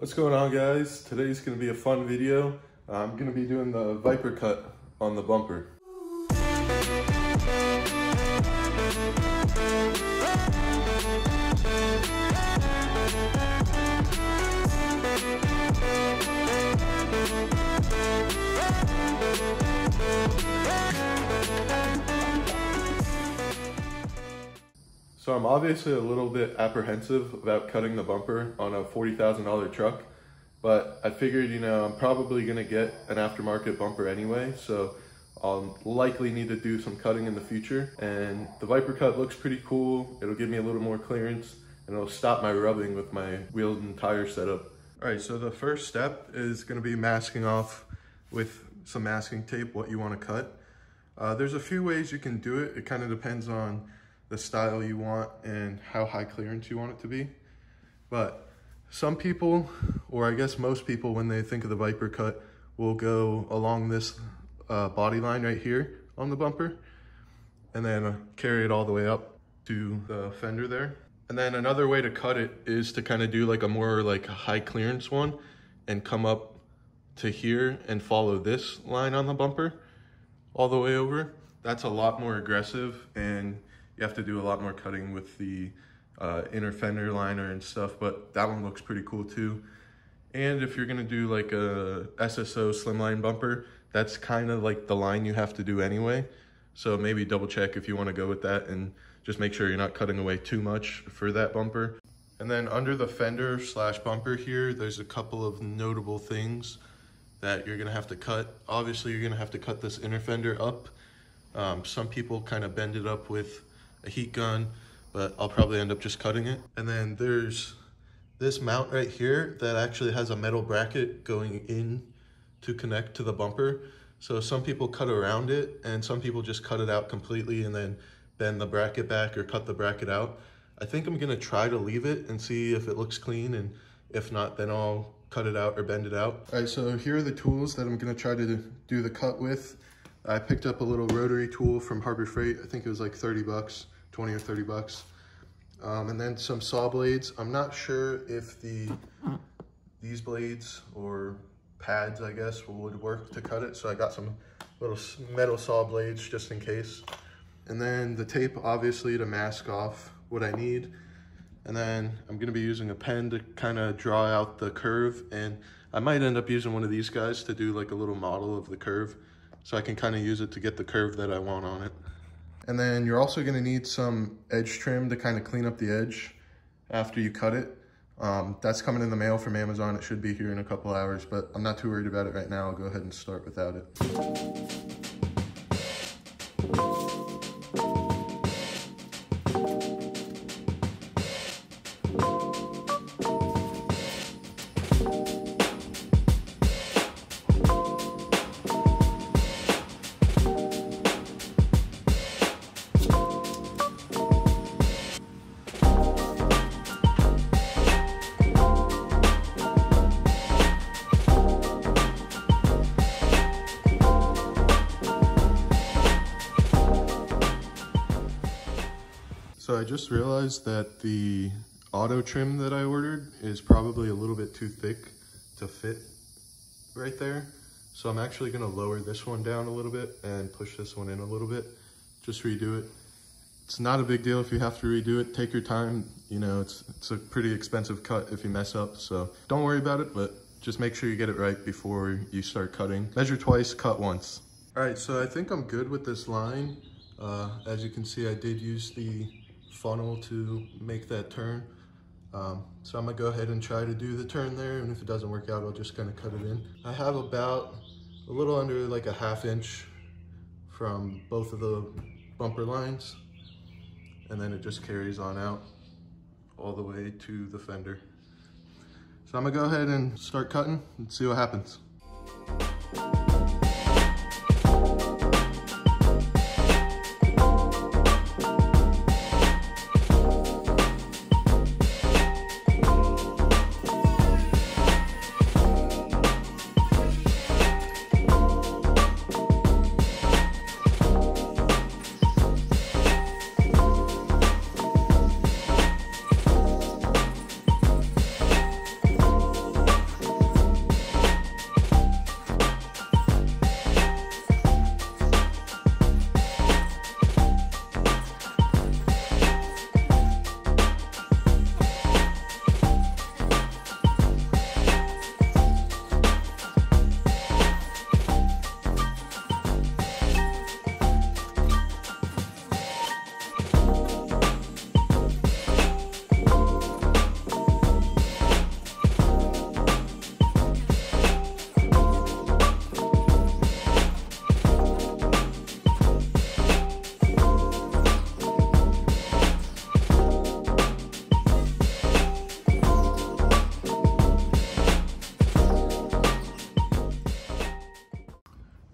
What's going on, guys? Today's going to be a fun video. I'm going to be doing the Viper Cut on the bumper. So I'm obviously a little bit apprehensive about cutting the bumper on a $40,000 truck, but I figured, I'm probably gonna get an aftermarket bumper anyway, so I'll likely need to do some cutting in the future. And the Viper Cut looks pretty cool. It'll give me a little more clearance and it'll stop my rubbing with my wheels and tire setup. All right, so the first step is gonna be masking off with some masking tape what you wanna cut. There's a few ways you can do it. It kind of depends on the style you want and how high clearance you want it to be. But some people, or I guess most people, when they think of the Viper Cut, will go along this body line right here on the bumper and then carry it all the way up to the fender there. And then another way to cut it is to kind of do like a more like high clearance one and come up to here and follow this line on the bumper all the way over. That's a lot more aggressive and you have to do a lot more cutting with the inner fender liner and stuff, but that one looks pretty cool too. And if you're gonna do like a SSO slimline bumper, that's kind of like the line you have to do anyway. So maybe double check if you wanna go with that and just make sure you're not cutting away too much for that bumper. And then under the fender slash bumper here, there's a couple of notable things that you're gonna have to cut. Obviously, you're gonna have to cut this inner fender up. Some people kind of bend it up with a heat gun, but I'll probably end up just cutting it. And then there's this mount right here that actually has a metal bracket going in to connect to the bumper. So some people cut around it and some people just cut it out completely and then bend the bracket back or cut the bracket out. I think I'm gonna try to leave it and see if it looks clean, and if not, then I'll cut it out or bend it out. All right, so here are the tools that I'm gonna try to do the cut with. I picked up a little rotary tool from Harbor Freight. I think it was like 30 bucks, 20 or 30 bucks. And then some saw blades. I'm not sure if these blades or pads, I guess, would work to cut it. So I got some little metal saw blades just in case. And then the tape, obviously, to mask off what I need. And then I'm gonna be using a pen to kind of draw out the curve. And I might end up using one of these guys to do like a little model of the curve, so I can kind of use it to get the curve that I want on it. And then you're also gonna need some edge trim to kind of clean up the edge after you cut it. That's coming in the mail from Amazon. It should be here in a couple hours, but I'm not too worried about it right now. I'll go ahead and start without it. So I just realized that the auto trim that I ordered is probably a little bit too thick to fit right there. So I'm actually gonna lower this one down a little bit and push this one in a little bit, just redo it. It's not a big deal if you have to redo it. Take your time. It's a pretty expensive cut if you mess up, so don't worry about it, but just make sure you get it right before you start cutting. Measure twice, cut once. All right, so I think I'm good with this line. As you can see, I did use the funnel to make that turn. So I'm gonna go ahead and try to do the turn there, and if it doesn't work out, I'll just kind of cut it in. I have about a little under like a ½ inch from both of the bumper lines, and then it just carries on out all the way to the fender. So I'm gonna go ahead and start cutting and see what happens.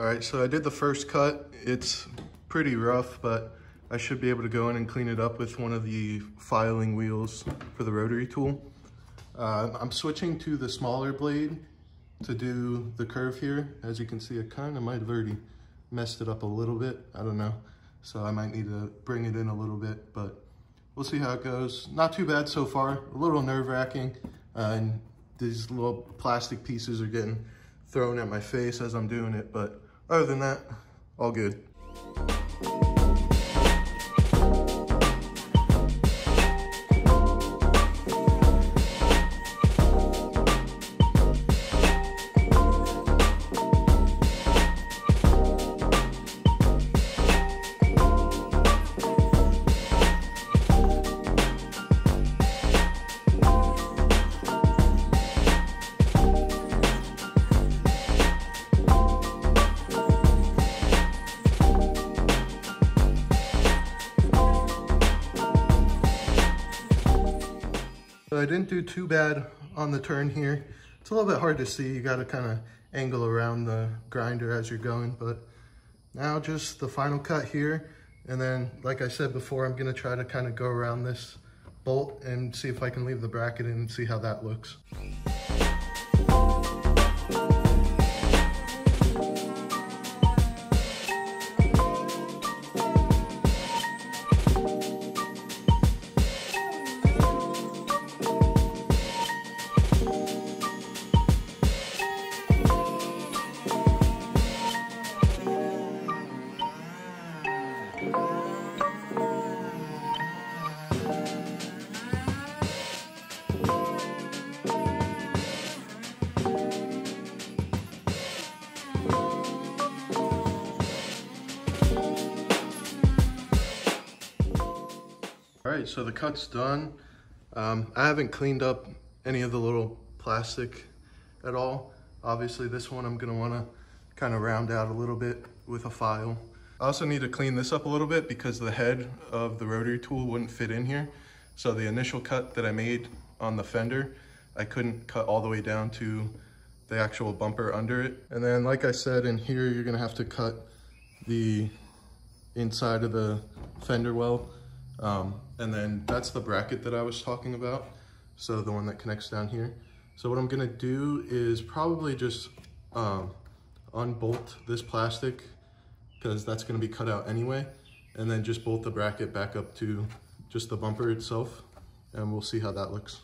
All right, so I did the first cut. It's pretty rough, but I should be able to go in and clean it up with one of the filing wheels for the rotary tool. I'm switching to the smaller blade to do the curve here. As you can see, I kind of might have already messed it up a little bit. I don't know. So I might need to bring it in a little bit, but we'll see how it goes. Not too bad so far. A little nerve-wracking, and these little plastic pieces are getting thrown at my face as I'm doing it, but other than that, all good. I didn't do too bad on the turn here. It's a little bit hard to see. You got to kind of angle around the grinder as you're going, but now just the final cut here. And then, like I said before, I'm going to try to kind of go around this bolt and see if I can leave the bracket in and see how that looks. All right, so the cut's done. I haven't cleaned up any of the little plastic at all. Obviously this one I'm gonna wanna kind of round out a little bit with a file. I also need to clean this up a little bit because the head of the rotary tool wouldn't fit in here. So the initial cut that I made on the fender, I couldn't cut all the way down to the actual bumper under it. And then like I said, in here, you're gonna have to cut the inside of the fender well. And then that's the bracket that I was talking about. So the one that connects down here. So what I'm gonna do is probably just unbolt this plastic because that's gonna be cut out anyway. And then just bolt the bracket back up to just the bumper itself. And we'll see how that looks.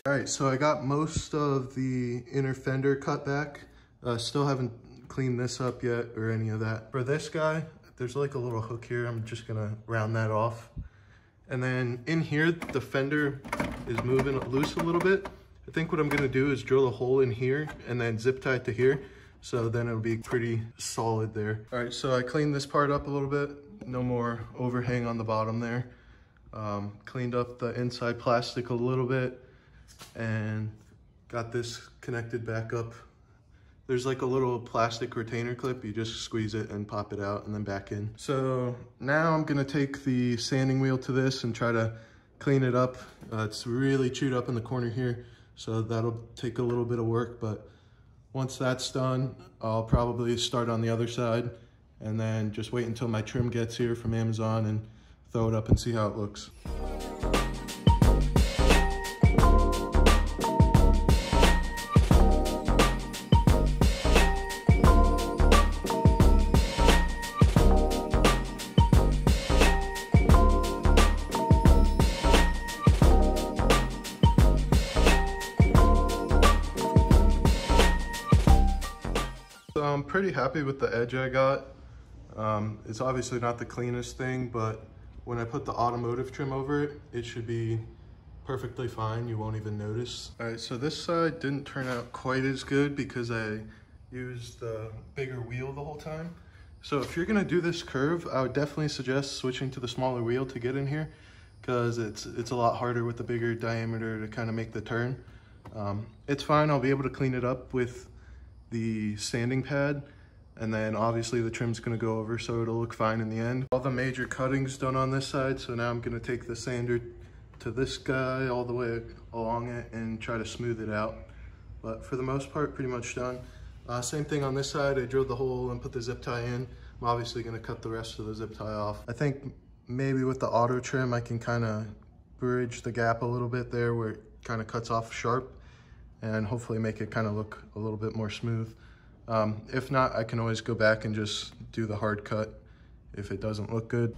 All right, so I got most of the inner fender cut back. Still haven't cleaned this up yet or any of that. For this guy, there's like a little hook here. I'm just gonna round that off. And then in here, the fender is moving loose a little bit. I think what I'm gonna do is drill a hole in here and then zip tie it to here. So then it'll be pretty solid there. All right, so I cleaned this part up a little bit. No more overhang on the bottom there. Cleaned up the inside plastic a little bit and got this connected back up. There's like a little plastic retainer clip. You just squeeze it and pop it out and then back in. So now I'm gonna take the sanding wheel to this and try to clean it up. It's really chewed up in the corner here, so that'll take a little bit of work, but once that's done, I'll probably start on the other side and then just wait until my trim gets here from Amazon and throw it up and see how it looks. I'm pretty happy with the edge I got. It's obviously not the cleanest thing, but when I put the automotive trim over it, it should be perfectly fine. You won't even notice. All right, so this side didn't turn out quite as good because I used the bigger wheel the whole time. So if you're gonna do this curve, I would definitely suggest switching to the smaller wheel to get in here, because it's a lot harder with the bigger diameter to kind of make the turn. It's fine, I'll be able to clean it up with the sanding pad, and then obviously the trim's gonna go over, so it'll look fine in the end. All the major cutting's done on this side, so now I'm gonna take the sander to this guy all the way along it and try to smooth it out. But for the most part, pretty much done. Same thing on this side, I drilled the hole and put the zip tie in. I'm obviously gonna cut the rest of the zip tie off. I think maybe with the auto trim, I can kind of bridge the gap a little bit there where it kind of cuts off sharp, and hopefully make it kind of look a little bit more smooth. If not, I can always go back and just do the hard cut if it doesn't look good.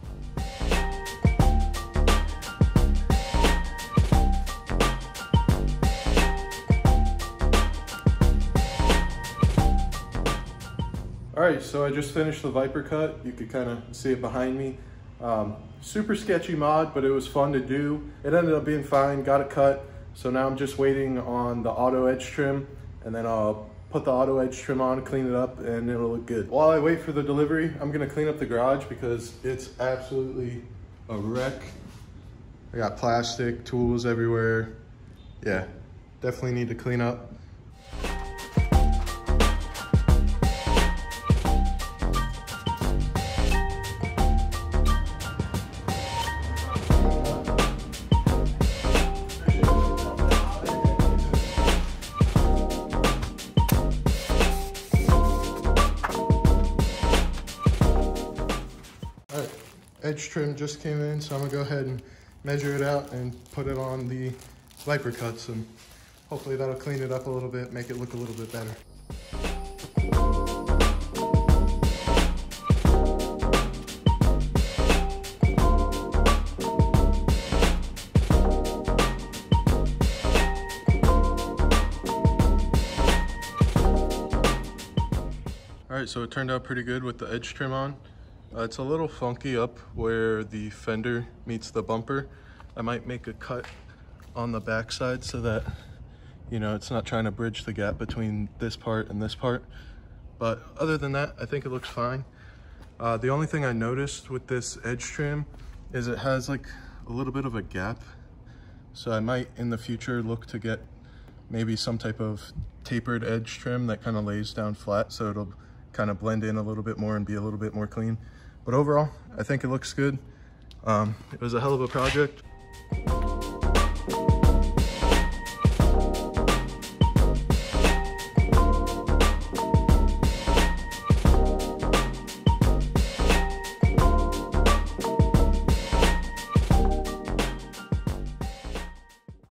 All right, so I just finished the Viper cut. You could kind of see it behind me. Super sketchy mod, but it was fun to do. It ended up being fine, got it cut. So now I'm just waiting on the auto edge trim, and then I'll put the auto edge trim on, clean it up, and it'll look good. While I wait for the delivery, I'm gonna clean up the garage because it's absolutely a wreck. I got plastic, tools everywhere. Yeah, definitely need to clean up. Edge trim just came in, so I'm gonna go ahead and measure it out and put it on the Viper cuts, and hopefully that'll clean it up a little bit, make it look a little bit better. All right, so it turned out pretty good with the edge trim on. It's a little funky up where the fender meets the bumper. I might make a cut on the backside so that, you know, it's not trying to bridge the gap between this part and this part. But other than that, I think it looks fine. The only thing I noticed with this edge trim is it has like a little bit of a gap. So I might in the future look to get maybe some type of tapered edge trim that kind of lays down flat, so it'll kind of blend in a little bit more and be a little bit more clean. But overall, I think it looks good. It was a hell of a project.